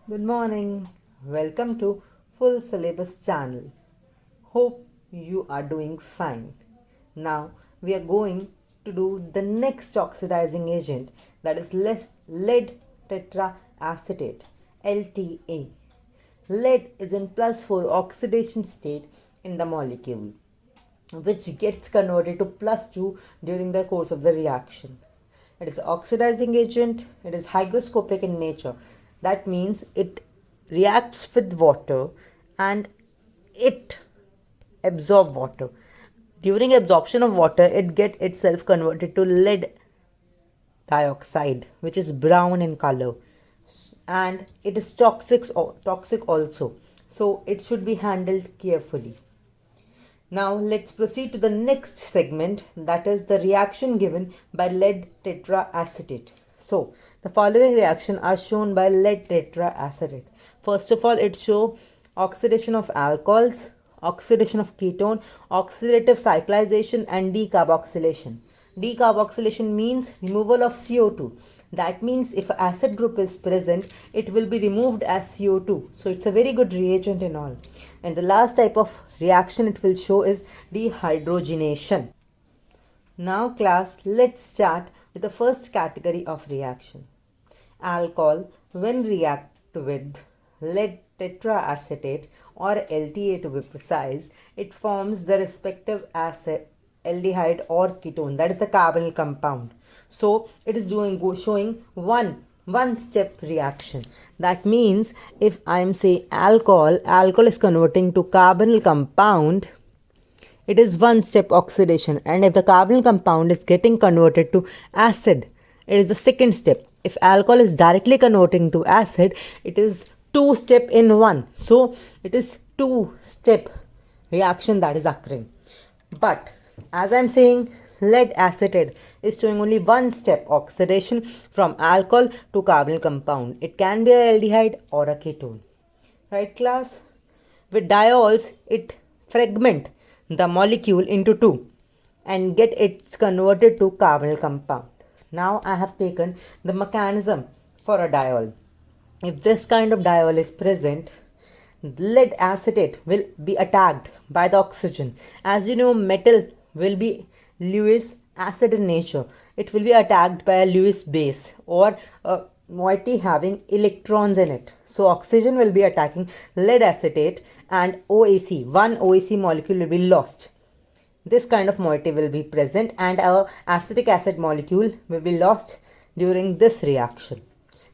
Good morning. Welcome to Full Syllabus channel. Hope you are doing fine. Now we are going to do the next oxidizing agent, that is lead tetraacetate LTA. Lead is in +4 oxidation state in the molecule, which gets converted to +2 during the course of the reaction. It is oxidizing agent. It is hygroscopic in nature. That means it reacts with water and it absorbs water. During absorption of water, it gets itself converted to lead dioxide, which is brown in color, and it is toxic also. So it should be handled carefully. Now let's proceed to the next segment, that is the reaction given by lead tetraacetate. So the following reaction are shown by lead tetraacetate. First of all, it shows oxidation of alcohols, oxidation of ketone, oxidative cyclization and decarboxylation. Decarboxylation means removal of CO2. That means if acid group is present, it will be removed as CO2. So it's a very good reagent in all. And the last type of reaction it will show is dehydrogenation. Now class, let's start with the first category of reaction. Alcohol, when react with lead tetraacetate or LTA to be precise, it forms the respective acid, aldehyde or ketone, that is the carbonyl compound. So it is showing one step reaction. That means if I am say alcohol is converting to carbonyl compound, it is one step oxidation, and if the carbonyl compound is getting converted to acid, it is the second step. If alcohol is directly converting to acid, it is two step in one. So it is two step reaction that is occurring. But as I am saying, lead acetate is showing only one step oxidation from alcohol to carbonyl compound. It can be an aldehyde or a ketone. Right class? With diols, it fragment the molecule into two and get it converted to carbonyl compound. Now I have taken the mechanism for a diol. If this kind of diol is present, lead acetate will be attacked by the oxygen. As you know, metal will be Lewis acid in nature. It will be attacked by a Lewis base or a moiety having electrons in it. So oxygen will be attacking lead acetate and OAC, one OAC molecule will be lost. This kind of moiety will be present and a acetic acid molecule will be lost during this reaction.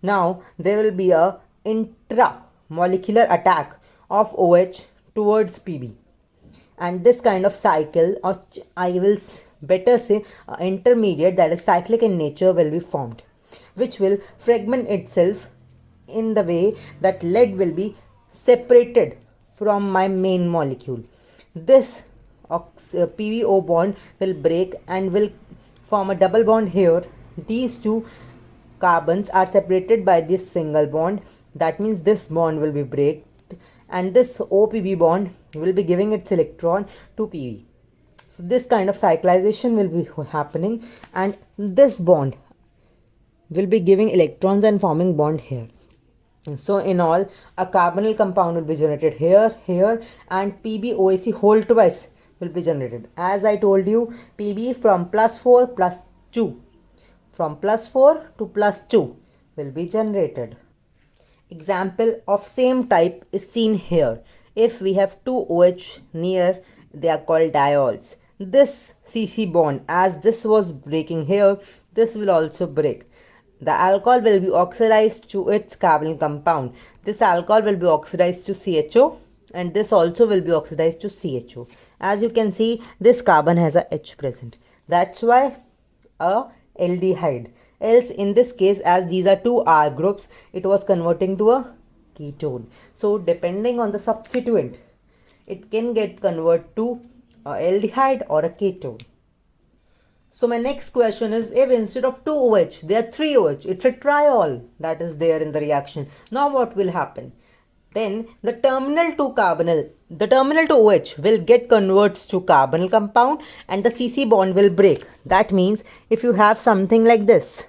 Now there will be a intramolecular attack of OH towards Pb, and this kind of cycle, or I will better say intermediate, that is cyclic in nature, will be formed, which will fragment itself in the way that lead will be separated from my main molecule. This PVO bond will break and will form a double bond here. These two carbons are separated by this single bond. That means this bond will be break, and this OPB bond will be giving its electron to PV. So this kind of cyclization will be happening, and this bond will be giving electrons and forming bond here. So in all, a carbonyl compound will be generated here, and PbOAC whole twice will be generated. As I told you, Pb from +4 +2, from +4 to +2 will be generated. Example of same type is seen here. If we have two OH near, they are called diols. This CC bond, as this was breaking here, this will also break. The alcohol will be oxidized to its carbonyl compound. This alcohol will be oxidized to CHO, and this also will be oxidized to CHO. As you can see, this carbon has a H present. That's why a aldehyde. Else in this case, as these are two R groups, it was converting to a ketone. So depending on the substituent, it can get converted to a aldehyde or a ketone. So my next question is, if instead of 2 OH, there are 3 OH, it's a triol that is there in the reaction. Now what will happen? Then the terminal to OH will get converts to carbonyl compound and the CC bond will break. That means if you have something like this,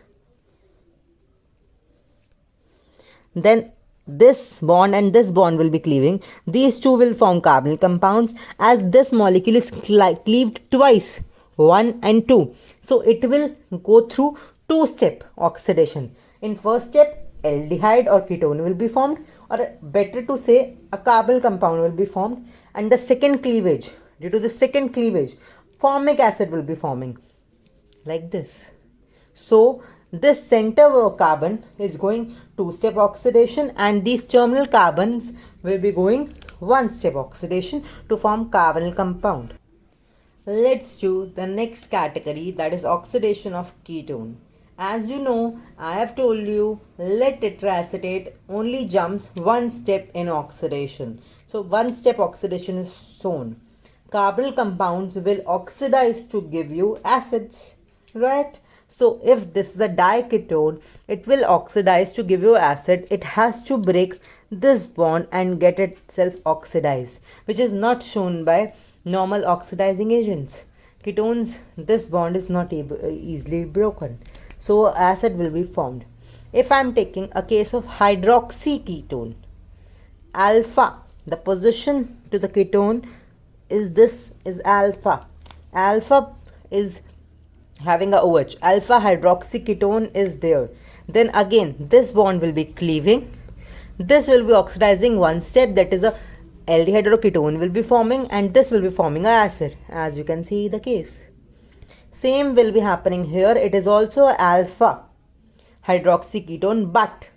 then this bond and this bond will be cleaving. These two will form carbonyl compounds, as this molecule is cleaved twice, 1 and 2. So it will go through two-step oxidation. In first step, aldehyde or ketone will be formed, or better to say a carbonyl compound will be formed, and the second cleavage, due to the second cleavage, formic acid will be forming like this. So this center carbon is going two-step oxidation, and these terminal carbons will be going one-step oxidation to form carbonyl compound. Let's do the next category, that is oxidation of ketone. As you know, I have told you lead tetraacetate only jumps one step in oxidation. So one step oxidation is shown. Carbonyl compounds will oxidize to give you acids, right? So if this is a diketone, it will oxidize to give you acid. It has to break this bond and get itself oxidized, which is not shown by normal oxidizing agents. Ketones, this bond is not easily broken, so acid will be formed. If I am taking a case of hydroxyketone, alpha, the position to the ketone is alpha. Alpha is having a OH. Alpha hydroxyketone is there. Then again, this bond will be cleaving. This will be oxidizing one step, that is a aldehyde or ketone will be forming, and this will be forming a acid, as you can see the case. Same will be happening here. It is also alpha hydroxyketone, but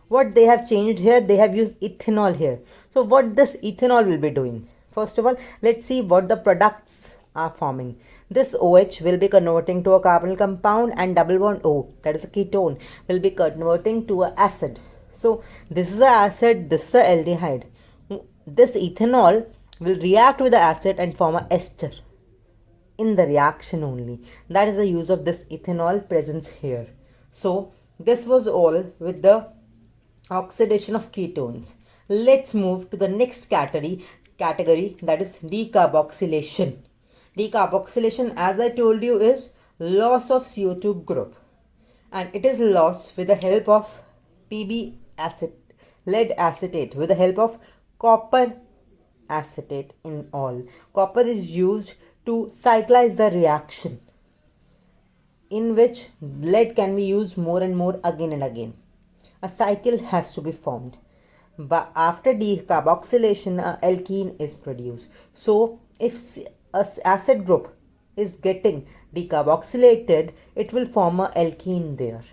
what they have changed here, they have used ethanol here. So what this ethanol will be doing? First of all, let's see what the products are forming. This OH will be converting to a carbonyl compound, and double bond O, that is a ketone, will be converting to an acid. So this is an acid, this is an aldehyde. This ethanol will react with the acid and form an ester in the reaction only. That is the use of this ethanol presence here. So this was all with the oxidation of ketones. Let's move to the next category, that is decarboxylation. Decarboxylation, as I told you, is loss of CO2 group, and it is lost with the help of Pb acid, lead acetate, with the help of copper acetate in all. Copper is used to cyclize the reaction, in which lead can be used more and more again and again. A cycle has to be formed. But after decarboxylation, an alkene is produced. So if a acid group is getting decarboxylated, it will form an alkene there.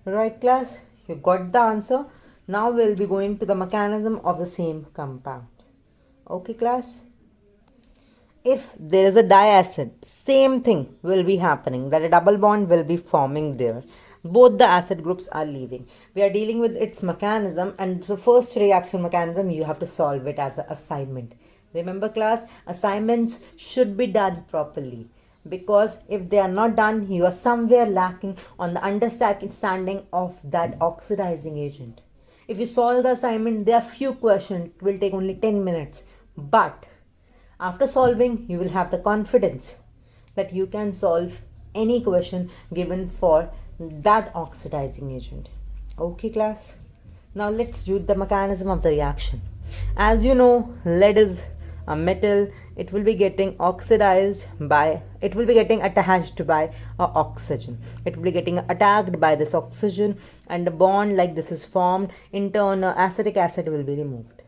Right class, you got the answer. Now we'll be going to the mechanism of the same compound. Okay class. If there is a diacid, same thing will be happening, that a double bond will be forming there. Both the acid groups are leaving. We are dealing with its mechanism, and the first reaction mechanism you have to solve it as an assignment. Remember class, assignments should be done properly, because if they are not done, you are somewhere lacking on the understanding of that oxidizing agent. If you solve the assignment, there are few questions, it will take only 10 minutes, but after solving, you will have the confidence that you can solve any question given for that oxidizing agent. Okay class, now let's do the mechanism of the reaction. As you know, lead is a metal. It will be getting oxidized by, it will be getting attached by oxygen. It will be getting attacked by this oxygen, and a bond like this is formed. In turn, acetic acid will be removed.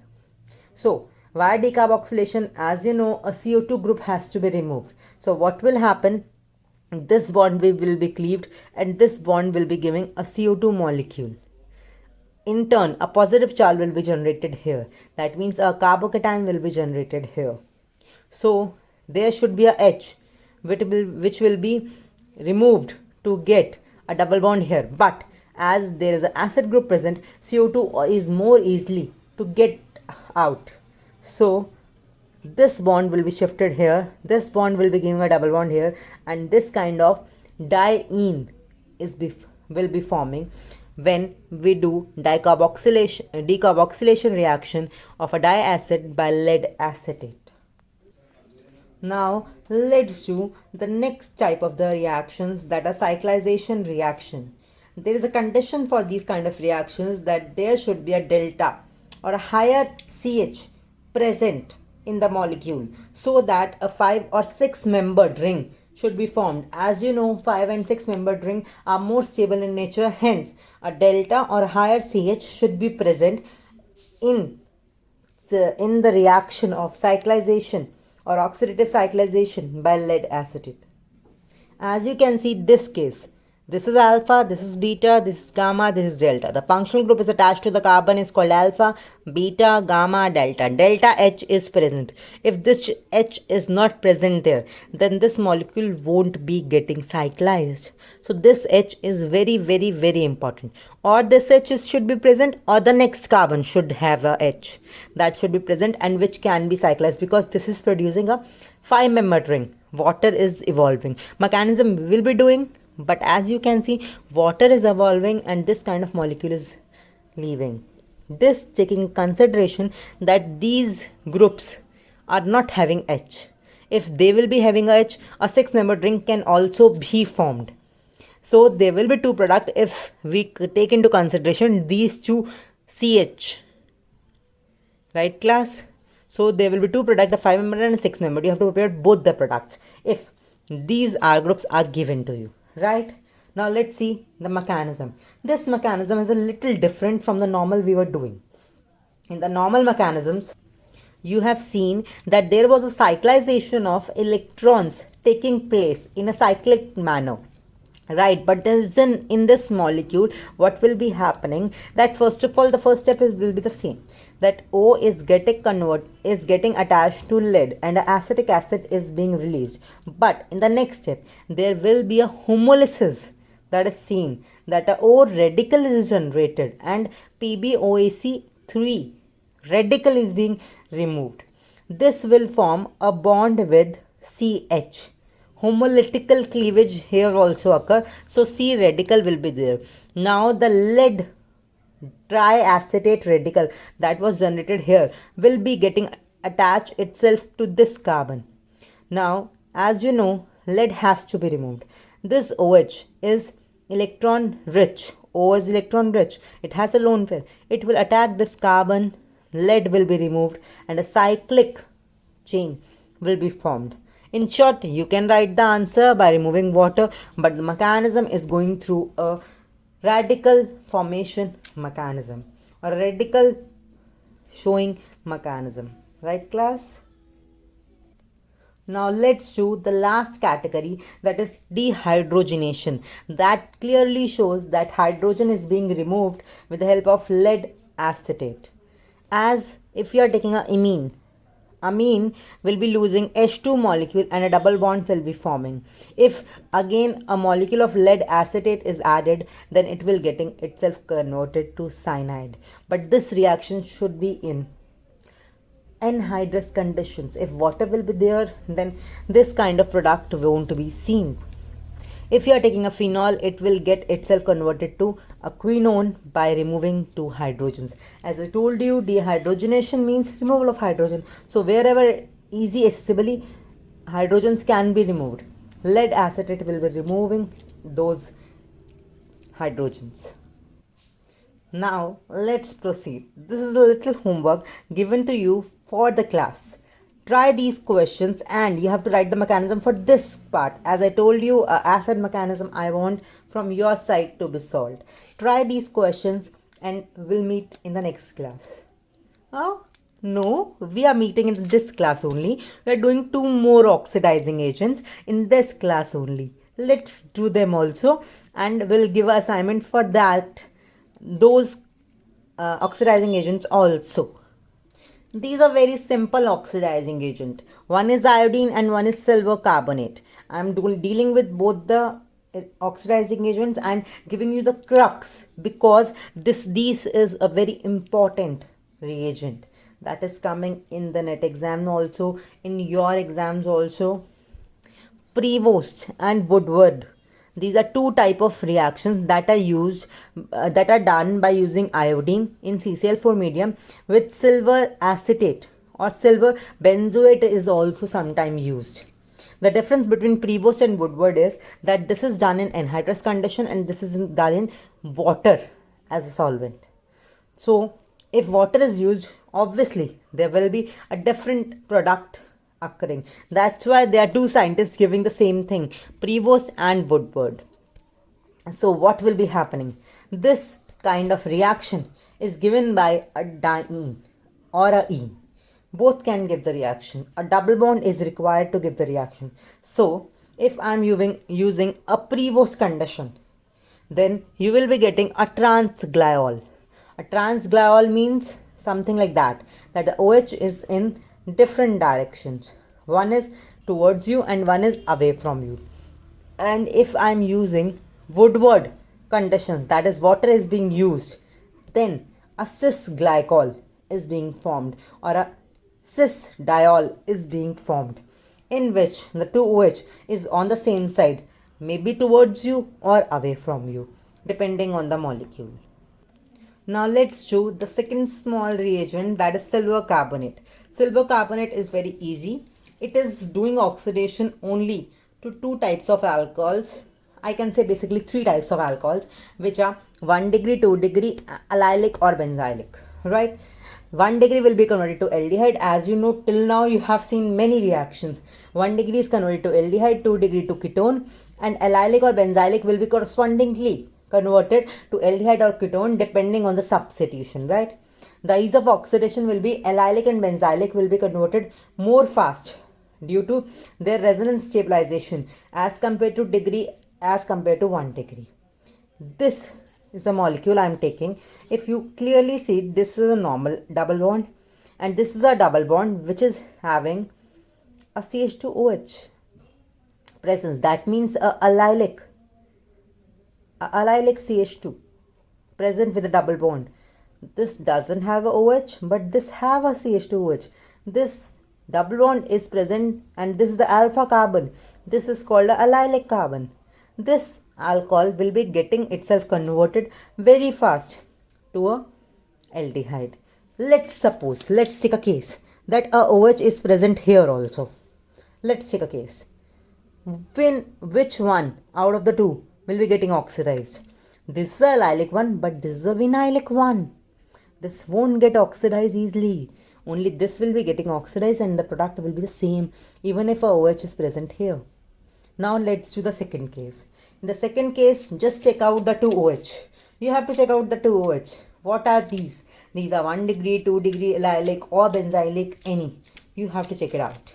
So why decarboxylation? As you know, a CO2 group has to be removed. So what will happen? This bond will be cleaved, and this bond will be giving a CO2 molecule. In turn, a positive charge will be generated here. That means a carbocation will be generated here. So there should be a H, which will be removed to get a double bond here. But as there is an acid group present, CO2 is more easily to get out. So this bond will be shifted here, this bond will be giving a double bond here, and this kind of diene will be forming when we do decarboxylation reaction of a diacid by lead acetate. Now let's do the next type of the reactions, that are cyclization reaction. there is a condition for these kind of reactions that there should be a delta or a higher CH present in the molecule so that a 5 or 6 membered ring should be formed. As you know, 5 and 6 membered ring are more stable in nature, hence a delta or a higher CH should be present in the reaction of cyclization or oxidative cyclization by lead acetate. As you can see this case, this is alpha, this is beta, this is gamma, this is delta. The functional group is attached to the carbon is called alpha, beta, gamma, delta. Delta H is present. If this H is not present there, then this molecule won't be getting cyclized. So this H is very, very, very important. Or this H should be present, or the next carbon should have a H that should be present and which can be cyclized, because this is producing a 5-membered ring. Water is evolving. Mechanism we will be doing, but as you can see, water is evolving and this kind of molecule is leaving. This taking consideration that these groups are not having H. If they will be having a H, a 6-membered ring can also be formed. So there will be two products if we take into consideration these two CH. Right, class? So there will be two products, a 5-membered and a 6-membered. You have to prepare both the products if these R groups are given to you. Right? Now let's see the mechanism. This mechanism is a little different from the normal we were doing. In the normal mechanisms, you have seen that there was a cyclization of electrons taking place in a cyclic manner. Right, but then in this molecule, what will be happening? That first of all, the first step will be the same. That O is getting attached to lead, and acetic acid is being released. But in the next step, there will be a homolysis that is seen. That a O radical is generated, and PbOAc3 radical is being removed. This will form a bond with CH. Homolytical cleavage here also occur, so C radical will be there. Now the lead triacetate radical that was generated here will be getting attached itself to this carbon. Now as you know, lead has to be removed. This OH is electron rich. O is electron rich. It has a lone pair. It will attack this carbon. Lead will be removed and a cyclic chain will be formed. In short, you can write the answer by removing water, but the mechanism is going through a radical formation mechanism, a radical showing mechanism. Right, class? Now let's do the last category, that is dehydrogenation. That clearly shows that hydrogen is being removed with the help of lead acetate. As if you are taking an amine will be losing H2 molecule and a double bond will be forming. If again a molecule of lead acetate is added, then it will getting itself converted to cyanide. But this reaction should be in anhydrous conditions. If water will be there, then this kind of product won't be seen. If you are taking a phenol, it will get itself converted to a quinone by removing two hydrogens. As I told you, dehydrogenation means removal of hydrogen. So wherever easy accessibly hydrogens can be removed, lead acetate will be removing those hydrogens. Now let's proceed. This is a little homework given to you for the class. Try these questions and you have to write the mechanism for this part. As I told you, acid mechanism I want from your side to be solved. Try these questions and we'll meet in the next class. Oh, no, we are meeting in this class only. We are doing 2 more oxidizing agents in this class only. Let's do them also and we'll give an assignment for that, those oxidizing agents also. These are very simple oxidizing agent. One is iodine and one is silver carbonate. I am dealing with both the oxidizing agents and giving you the crux because this is a very important reagent that is coming in the net exam also, in your exams also. Prevost and Woodward. These are 2 type of reactions that are used, that are done by using iodine in CCl4 medium with silver acetate or silver benzoate is also sometimes used. The difference between Prevost and Woodward is that this is done in anhydrous condition and this is done in water as a solvent. So if water is used, obviously there will be a different product occurring. That's why there are two scientists giving the same thing, Prevost and Woodward. So what will be happening? This kind of reaction is given by a diene or a ene. Both can give the reaction. A double bond is required to give the reaction. So if I am using a Prevost condition, then you will be getting a transglyol. A transglyol means something like that the OH is in different directions. One is towards you and one is away from you. And if I am using Woodward conditions, that is water is being used, then a cis glycol is being formed or a cis diol is being formed, in which the two OH is on the same side, maybe towards you or away from you, depending on the molecule. Now let's do the second small reagent, that is silver carbonate. Silver carbonate is very easy. It is doing oxidation only to two types of alcohols. I can say basically three types of alcohols, which are 1 degree, 2 degree, allylic or benzylic, right? 1 degree will be converted to aldehyde. As you know, till now you have seen many reactions. 1 degree is converted to aldehyde, 2 degree to ketone, and allylic or benzylic will be correspondingly converted to aldehyde or ketone depending on the substitution, right? The ease of oxidation will be allylic and benzylic will be converted more fast due to their resonance stabilization as compared to 1 degree. This is a molecule I am taking. If you clearly see, this is a normal double bond and this is a double bond which is having a CH2OH presence. That means a allylic CH2 present with a double bond. This doesn't have a OH, but this have a CH2OH. This double bond is present and this is the alpha carbon. This is called a allylic carbon. This alcohol will be getting itself converted very fast to a aldehyde. Let's take a case that a OH is present here also. Let's take a case. Which one out of the two will be getting oxidized? This is a allylic one, but this is a vinylic one. This won't get oxidized easily. Only this will be getting oxidized and the product will be the same even if a OH is present here. Now let's do the second case. In the second case, just check out the two OH. You have to check out the two OH. What are these? These are 1 degree, 2 degree, allylic or benzylic, any. You have to check it out.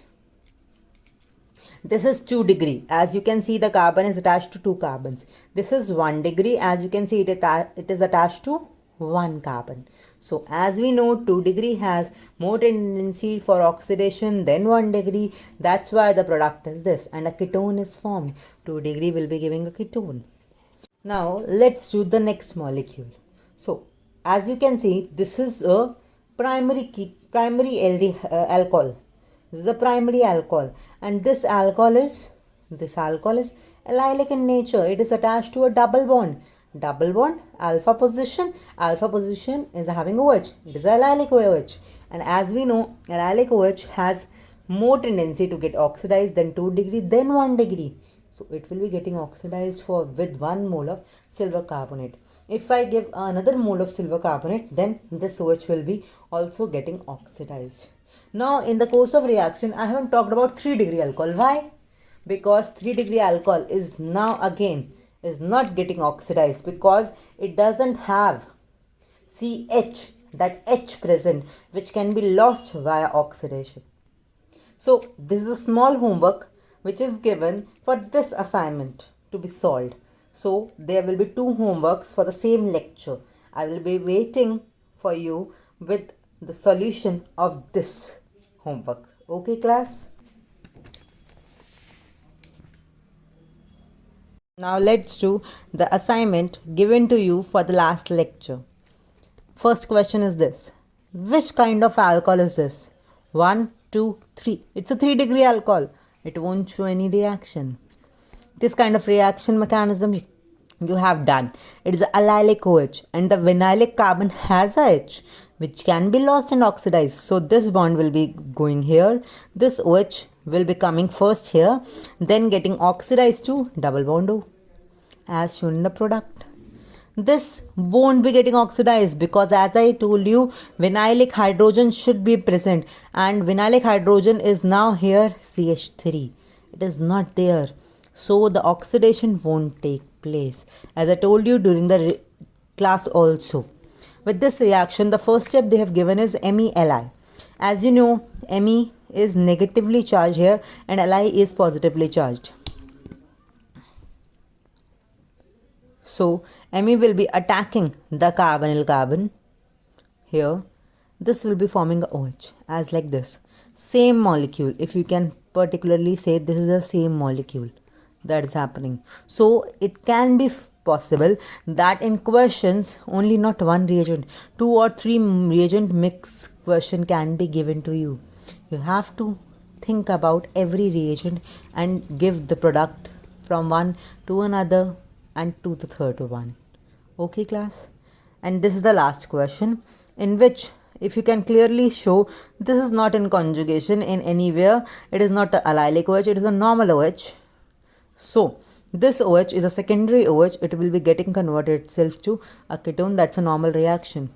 This is 2 degree. As you can see, the carbon is attached to 2 carbons. This is 1 degree. As you can see, it is attached to 1 carbon. So as we know, 2 degree has more tendency for oxidation than 1 degree. That's why the product is this, and a ketone is formed. 2 degree will be giving a ketone. Now let's do the next molecule. So as you can see, this is a primary alcohol. This is a primary alcohol, and this alcohol is allylic in nature. It is attached to a double bond. Double bond, alpha position is having OH. It is allylic OH, and as we know, allylic OH has more tendency to get oxidized than 2 degree than 1 degree. So it will be getting oxidized with 1 mole of silver carbonate. If I give another mole of silver carbonate, then this OH will be also getting oxidized. Now in the course of reaction, I haven't talked about 3 degree alcohol. Why? Because 3 degree alcohol is now again is not getting oxidized because it doesn't have CH, that H present, which can be lost via oxidation. So this is a small homework which is given for this assignment to be solved. So there will be 2 homeworks for the same lecture. I will be waiting for you with the solution of this homework. Okay, class? Now let's do the assignment given to you for the last lecture. First question is this. Which kind of alcohol is this? 1, 2, 3. It's a 3 degree alcohol. It won't show any reaction. This kind of reaction mechanism you have done. It is allylic OH, and the vinylic carbon has a H which can be lost and oxidized. So this bond will be going here. This OH will be coming first here, then getting oxidized to double bond O as shown in the product. This won't be getting oxidized because, as I told you, vinylic hydrogen should be present, and vinylic hydrogen is now here CH3. It is not there, so the oxidation won't take place, as I told you during the class also. With this reaction, the first step they have given is MeLi. As you know, Me is negatively charged here and Li is positively charged. So Me will be attacking the carbonyl carbon here. This will be forming a OH as like this. Same molecule, if you can particularly say this is the same molecule that is happening. So it can be possible that in questions only not one reagent, 2 or 3 reagent mix question can be given to you. You have to think about every reagent and give the product from one to another and to the third one. Okay class, and this is the last question, in which if you can clearly show this is not in conjugation in anywhere, it is not a allylic OH, it is a normal OH. So this OH is a secondary OH, it will be getting converted itself to a ketone. That's a normal reaction.